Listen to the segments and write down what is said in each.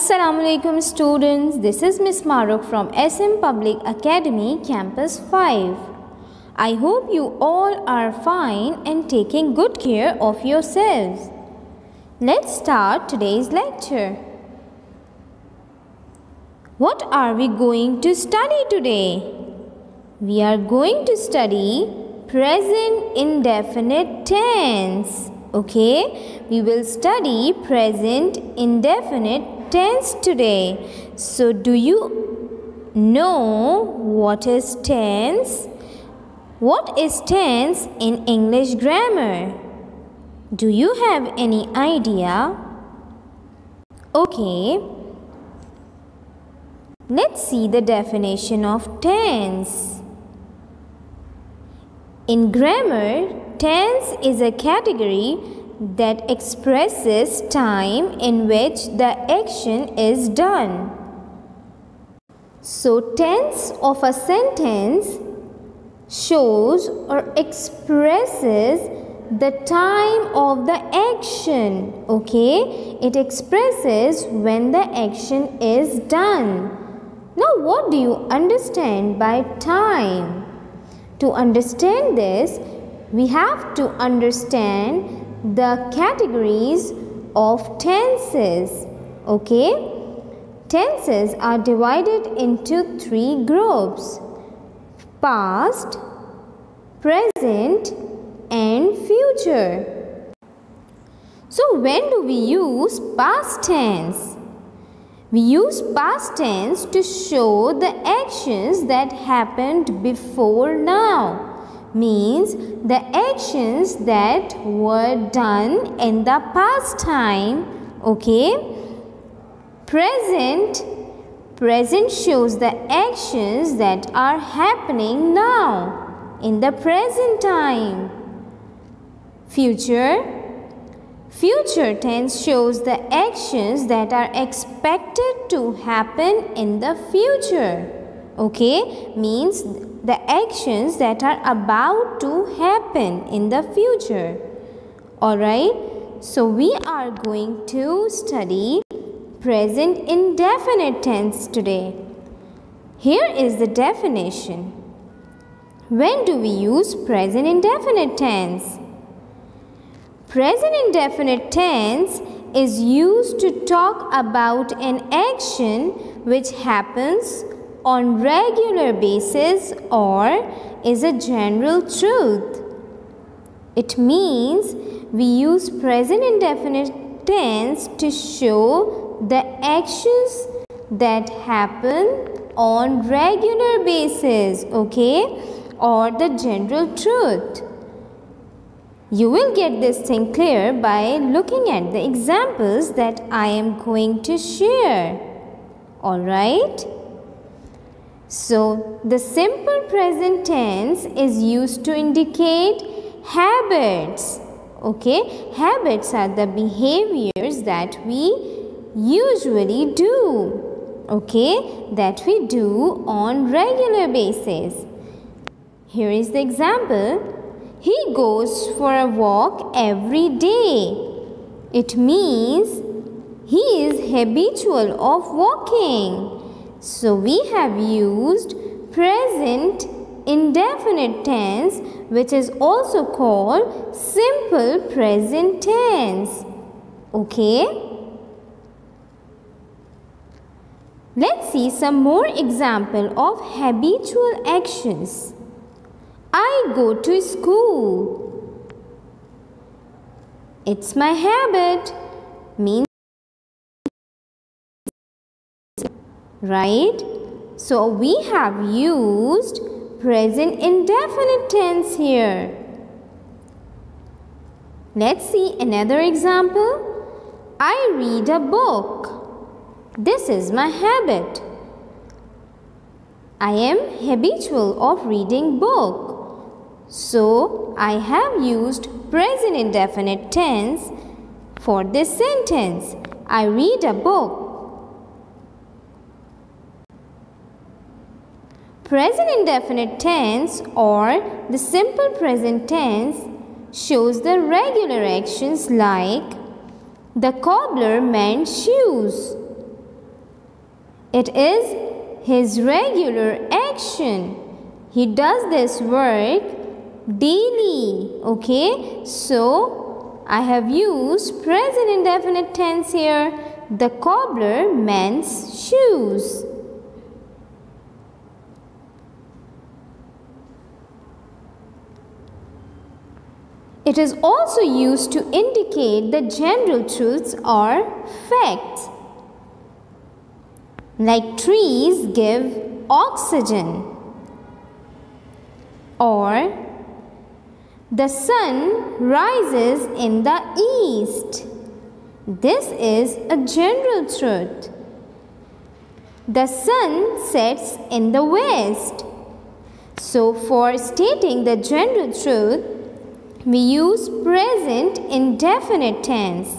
Assalamualaikum students, this is Miss Maruk from SM Public Academy Campus 5. I hope you all are fine and taking good care of yourselves. Let's start today's lecture. What are we going to study today? We are going to study present indefinite tense. Okay, we will study present indefinite tense today. So do you know what is tense? What is tense in English grammar? Do you have any idea? Okay, let's see the definition of tense. In grammar, tense is a category that expresses time in which the action is done. So, tense of a sentence shows or expresses the time of the action. Okay, it expresses when the action is done. Now, what do you understand by time? To understand this, we have to understand the categories of tenses. Okay, tenses are divided into three groups: past, present and future. So when do we use past tense? We use past tense to show the actions that happened before now. Means the actions that were done in the past time. Okay, present shows the actions that are happening now in the present time. Future tense shows the actions that are expected to happen in the future. Okay, means the actions that are about to happen in the future. Alright, so we are going to study present indefinite tense today. Here is the definition. When do we use present indefinite tense? Present indefinite tense is used to talk about an action which happens on regular basis or is a general truth. It means we use present indefinite tense to show the actions that happen on regular basis, okay, or the general truth. You will get this thing clear by looking at the examples that I am going to share. Alright? So, the simple present tense is used to indicate habits. Okay, habits are the behaviors that we usually do. Okay, that we do on regular basis. Here is the example. He goes for a walk every day. It means he is habitual of walking. So, we have used present indefinite tense, which is also called simple present tense. Okay? Let's see some more example of habitual actions. I go to school. It's my habit. Means right? So we have used present indefinite tense here. Let's see another example. I read a book. This is my habit. I am habitual of reading book. So I have used present indefinite tense for this sentence. I read a book. Present indefinite tense or the simple present tense shows the regular actions like the cobbler mends shoes. It is his regular action. He does this work daily. Okay, so I have used present indefinite tense here. The cobbler mends shoes. It is also used to indicate the general truths or facts, like trees give oxygen, or the sun rises in the east. This is a general truth. The sun sets in the west. So for stating the general truth, we use present indefinite tense.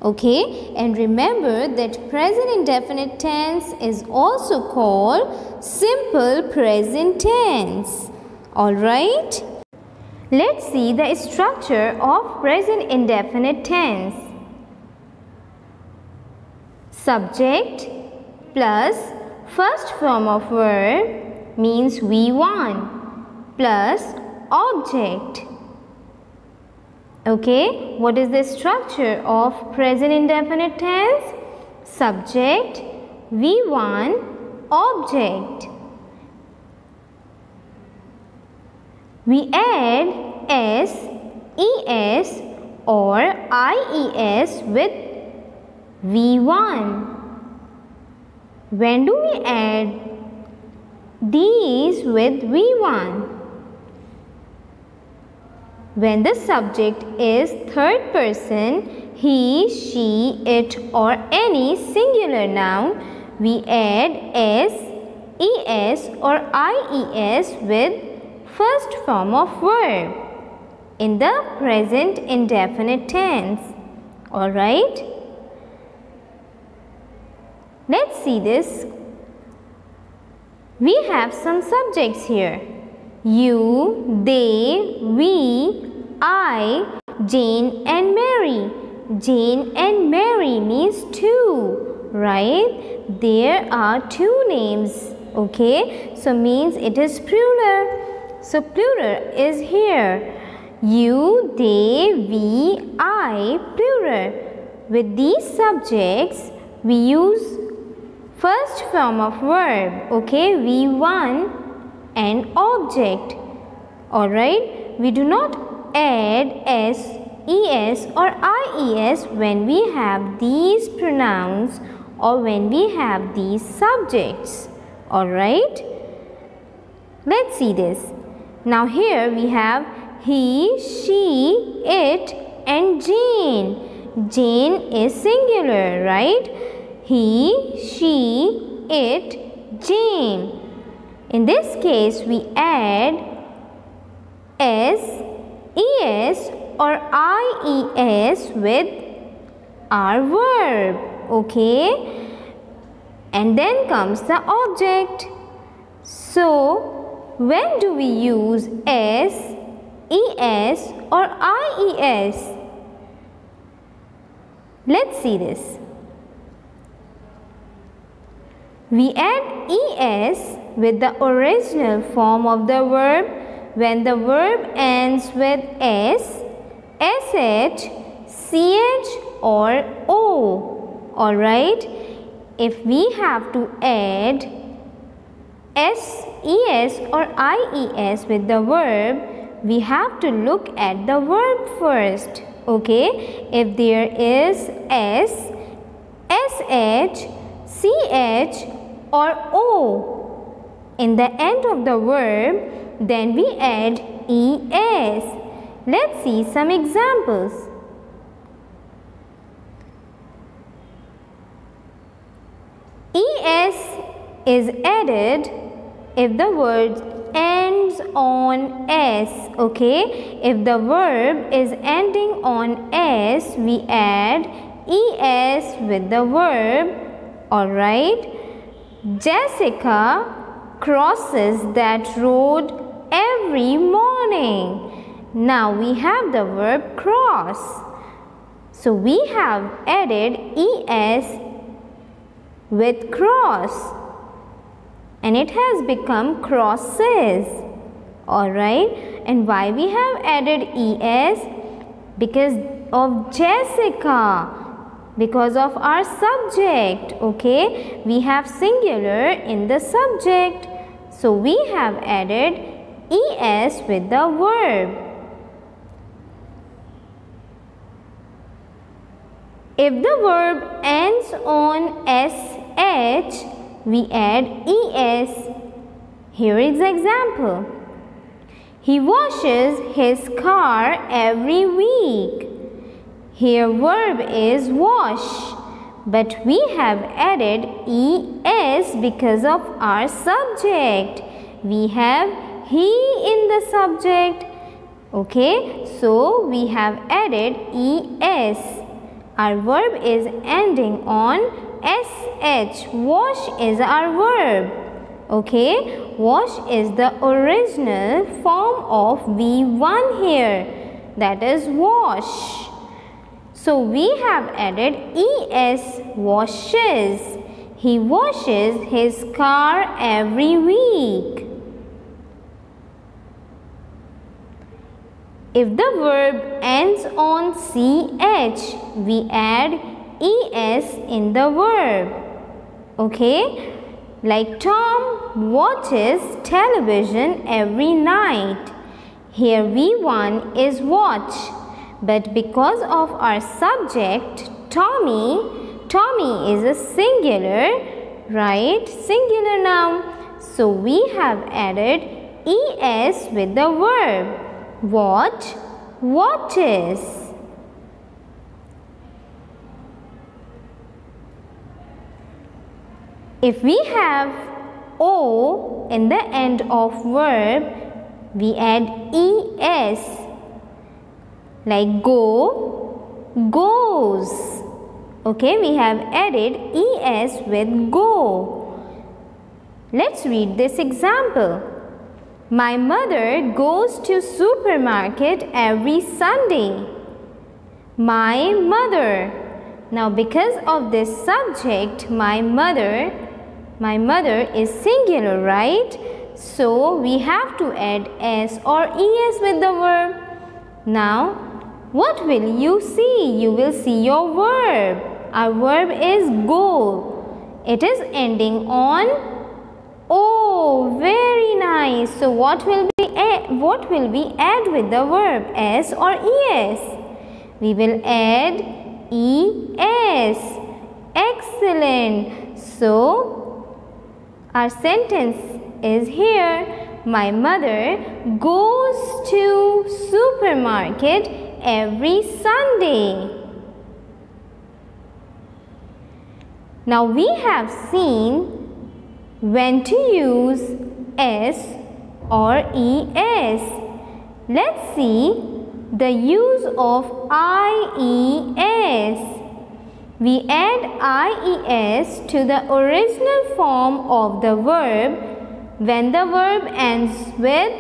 Okay, and remember that present indefinite tense is also called simple present tense. Alright, let's see the structure of present indefinite tense. Subject plus first form of verb means V1 plus object. Okay, what is the structure of present indefinite tense? Subject, V1, object. We add S, ES or IES with V1. When do we add these with V1? When the subject is third person, he, she, it or any singular noun, we add S, ES or IES with first form of verb in the present indefinite tense. Alright? Let's see this. We have some subjects here. You, they, we, I, Jane and Mary. Jane and Mary means two, right? There are two names, okay? So means it is plural. So plural is here. You, they, we, I, plural. With these subjects, we use first form of verb, okay? V1 and object. Alright, we do not add S, ES or IES when we have these pronouns or when we have these subjects. Alright, let's see this. Now here we have he, she, it and Jane. Jane is singular, right? He, she, it, Jane. In this case, we add S, ES or IES with our verb, okay? And then comes the object. So, when do we use S, ES or IES? Let's see this. We add ES with the original form of the verb when the verb ends with S, SH, CH or O. Alright, if we have to add S, ES or IES with the verb, we have to look at the verb first. Okay, if there is S, SH, CH or O in the end of the verb, then we add ES. Let's see some examples. ES is added if the word ends on S, okay? If the verb is ending on S, we add ES with the verb, alright? Jessica crosses that road every morning. Now we have the verb cross. So we have added ES with cross. and it has become crosses. Alright, and why we have added es? Because of Jessica, because of our subject. Okay, we have singular in the subject, so we have added es with the verb. If the verb ends on sh, we add es. Here is the example. He washes his car every week. Here verb is wash, but we have added es because of our subject. We have he in the subject. Okay, so we have added es. Our verb is ending on sh. Wash is our verb. Okay, wash is the original form of V1 here. That is wash. So we have added es, washes. He washes his car every week. If the verb ends on ch, we add es in the verb. Okay, like Tom watches television every night. Here V1 is watch, but because of our subject Tommy is a singular, right? Singular noun. So we have added es with the verb. Watch, watches. If we have o in the end of verb, we add es. Like go, goes. Okay, we have added es with go. Let's read this example. My mother goes to supermarket every Sunday. My mother. Now because of this subject, my mother is singular, right? So we have to add s or es with the verb. Now what will you see? You will see your verb. Our verb is go. It is ending on oh, very nice. So what will we add with the verb, s or es? We will add es. Excellent. So our sentence is here. My mother goes to supermarket every Sunday. Now we have seen when to use s or es. Let's see the use of ies. We add ies to the original form of the verb when the verb ends with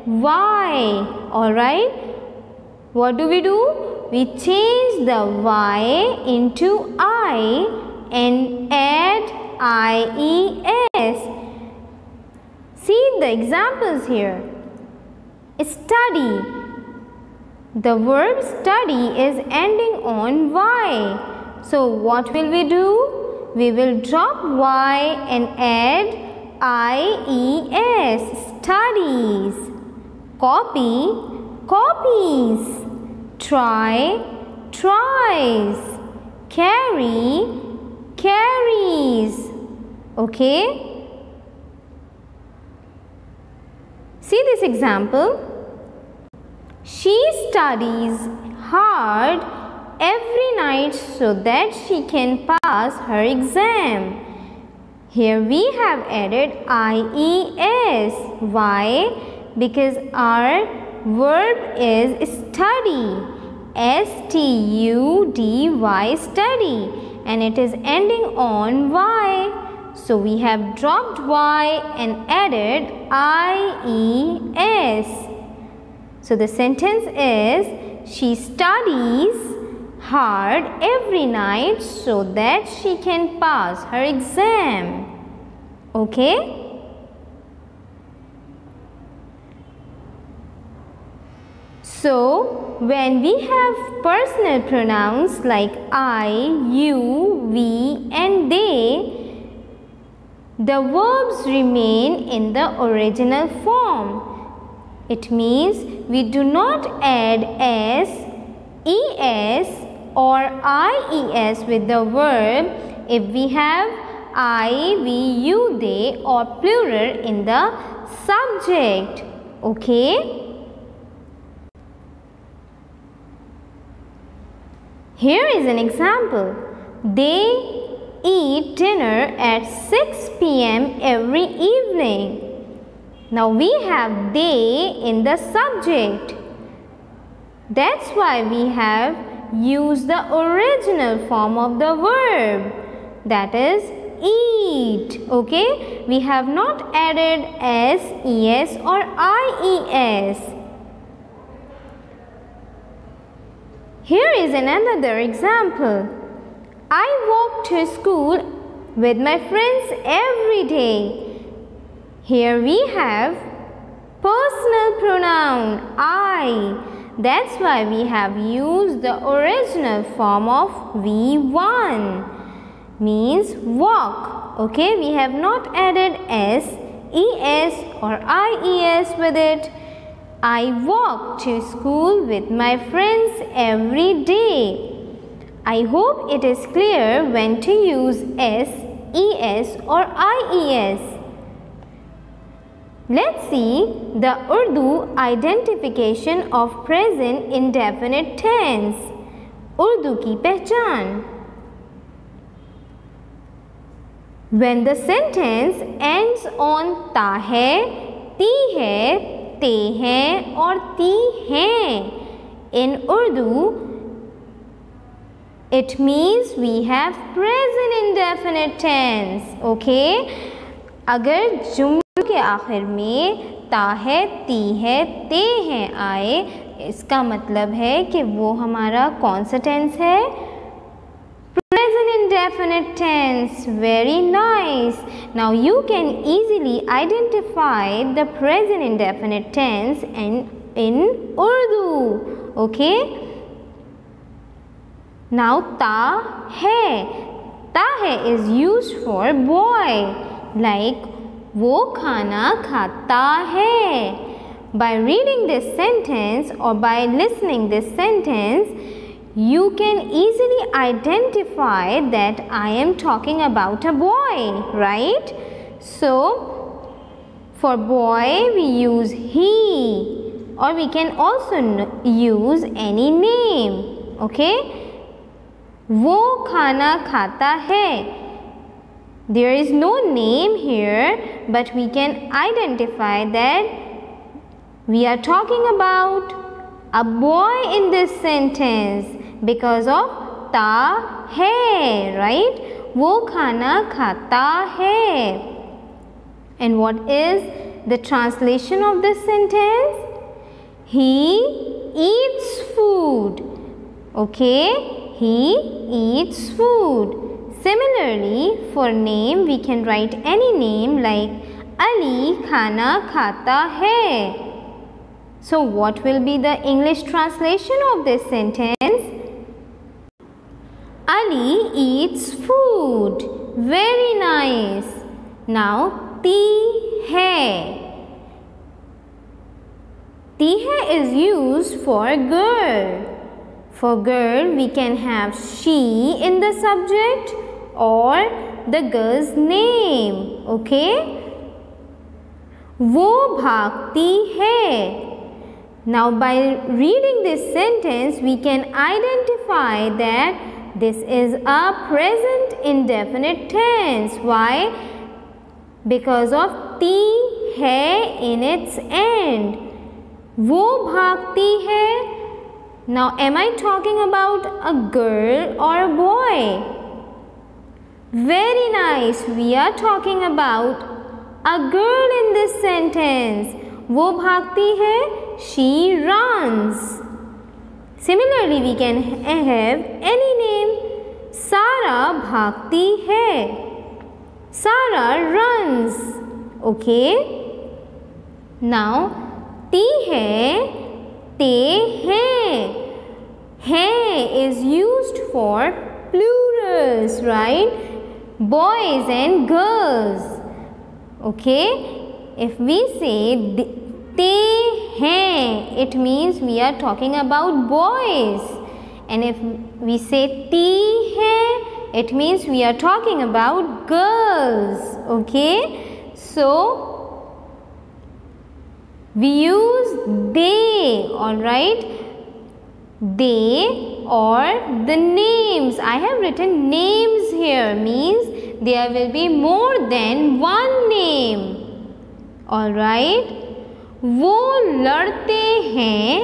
y. Alright? What do? We change the y into I and add ies. See the examples here. Study. The verb study is ending on y. So what will we do? We will drop y and add ies. Studies. Copy, copies. Try, tries. Carry, carries. Okay? See this example. She studies hard every night so that she can pass her exam. Here we have added ies. Why? Because our verb is study. S-T-U-D-Y, study. And it is ending on y. So we have dropped y and added ies. So the sentence is, she studies hard every night so that she can pass her exam. Okay? So, when we have personal pronouns like I, you, we and they, the verbs remain in the original form. It means we do not add s, es or ies with the verb if we have I, we, you, they or plural in the subject. Okay? Here is an example. They eat dinner at 6 p.m. every evening. Now we have they in the subject. That's why we have used the original form of the verb, that is eat. Okay? We have not added s, es or ies. Here is another example. I walk to school with my friends every day. Here we have personal pronoun I. That's why we have used the original form of V1. Means walk. Okay, we have not added s, es or ies with it. I walk to school with my friends every day. I hope it is clear when to use s, es or ies. Let's see the Urdu identification of present indefinite tense. Urdu की पहचान. When the sentence ends on ता है, ती है, ते हैं और ती हैं, in Urdu it means we have present indefinite tense. Okay? अगर जुम्ले के आखिर में ता है, ती है, ते हैं आए, इसका मतलब है कि वो हमारा कौन सा टेंस है? Present indefinite tense. Very nice. Now you can easily identify the present indefinite tense in Urdu. Okay? Now ta hai is used for boy, like वो खाना खाता है. By reading this sentence or by listening this sentence, you can easily identify that I am talking about a boy, right? So, for boy we use he, or we can also use any name. Okay? वो खाना खाता है. There is no name here, but we can identify that we are talking about a boy in this sentence because of ta hai, right? वो खाना खाता है. And what is the translation of this sentence? He eats food. Okay? He eats food. Similarly, for name we can write any name like Ali khana khata hai. So what will be the English translation of this sentence? Ali eats food. Very nice. Now ti hai. Ti hai is used for girl. For girl, we can have she in the subject or the girl's name. Okay? वो भागती है. Now, by reading this sentence, we can identify that this is a present indefinite tense. Why? Because of ti hai in its end. वो भागती है. Now, am I talking about a girl or a boy? Very nice. We are talking about a girl in this sentence. वो भागती है. She runs. Similarly, we can have any name. Sara भागती है. Sara runs. Okay. Now, ती है ते हैं. हैं is used for plurals, right? Boys and girls. Okay? If we say ते हैं, it means we are talking about boys. And if we say ती हैं, it means we are talking about girls. Okay? So we use they, alright? They or the names. I have written names here, means there will be more than one name. Alright? वो लड़ते हैं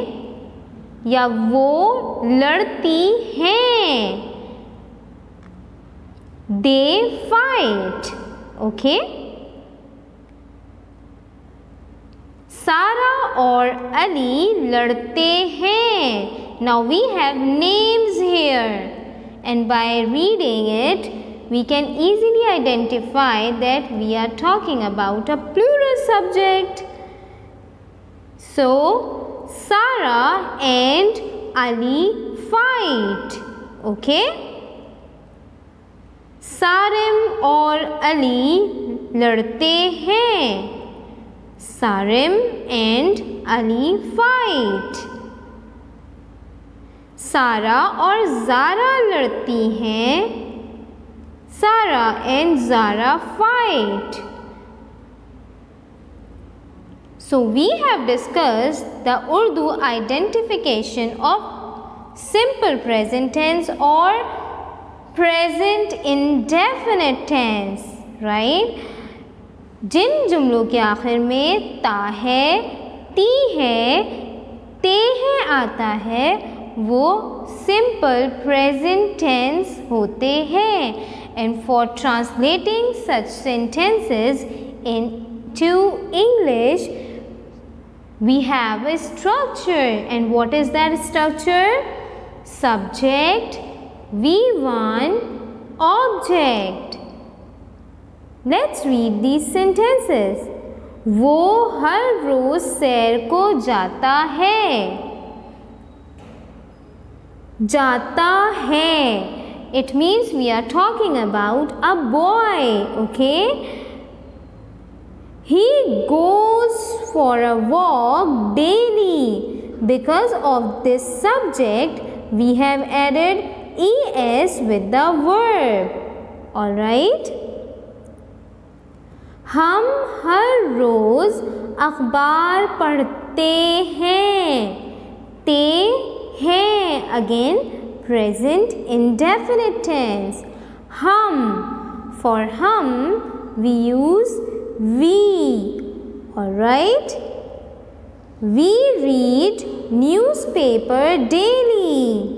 या वो लड़ती हैं. They fight. Okay? सारा और अली लड़ते हैं. Now we have names here, and by reading it we can easily identify that we are talking about a plural subject. So Sarah and Ali fight. Okay? Sarim और अली लड़ते हैं. Sarim and Ali fight. सारा और ज़ारा लड़ती हैं. Sarah and Zara fight. So we have discussed the Urdu identification of simple present tense or present indefinite tense, right? जिन जुमलों के आखिर में ता है, ती है, ते है आता है, वो simple present tense होते हैं. And for translating such sentences into English, we have a structure. And what is that structure? Subject, V1, object. Let's read these sentences. वो हर रोज सैर को जाता है. जाता है. It means we are talking about a boy. Okay? He goes for a walk daily. Because of this subject, we have added es with the verb. Alright? हम हर रोज अखबार पढ़ते हैं. ते हैं. Again, present indefinite tense. हम, for हम we use we. Alright? We read newspaper daily.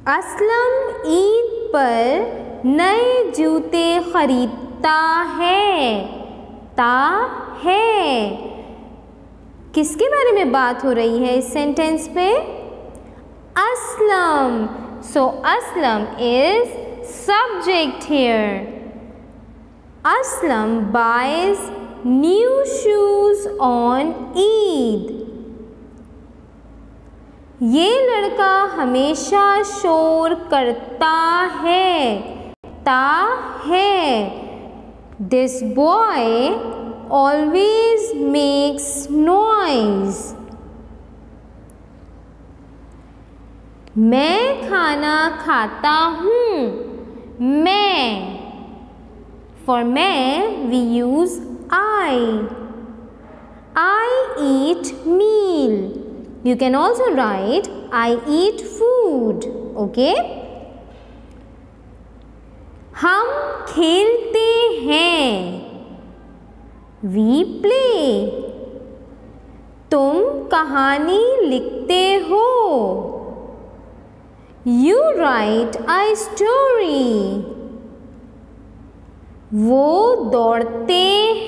Aslam Eid पर नए जूते खरीदता है. ता है. किसके बारे में बात हो रही है इस सेंटेंस पे? Aslam. So Aslam is subject here. Aslam buys new shoes on Eid. ये लड़का हमेशा शोर करता है. ता है. This boy always makes noise. मैं खाना खाता हूँ. मैं. For मैं we use I. I eat meal. You can also write I eat food. Okay? हम खेलते हैं. We play. तुम कहानी लिखते हो. You write a story. वो दौड़ते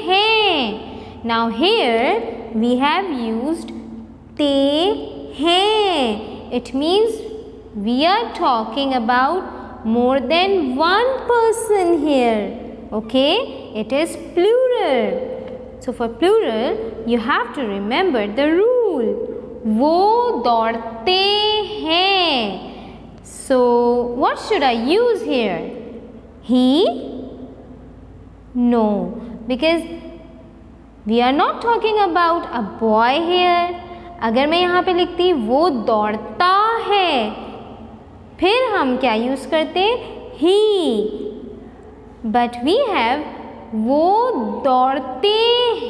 हैं. Now here we have used ते हैं. It means we are talking about more than one person here. Okay? It is plural. So for plural, you have to remember the rule. वो दौड़ते हैं. So what should I use here? He? No, because we are not talking about a boy here. अगर मैं यहाँ पे लिखती वो दौड़ता है, फिर हम क्या यूज़ करते? He. But we have वो दौड़ते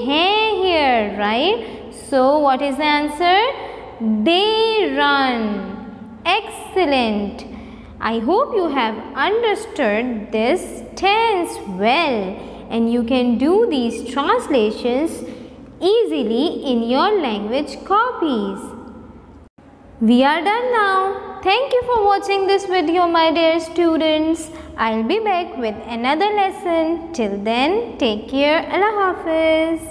हैं here, right? So what is the answer? They run. Excellent. I hope you have understood this tense well and you can do these translations easily in your language copies. We are done now. Thank you for watching this video, my dear students. I'll be back with another lesson. Till then, take care. Allah Hafiz.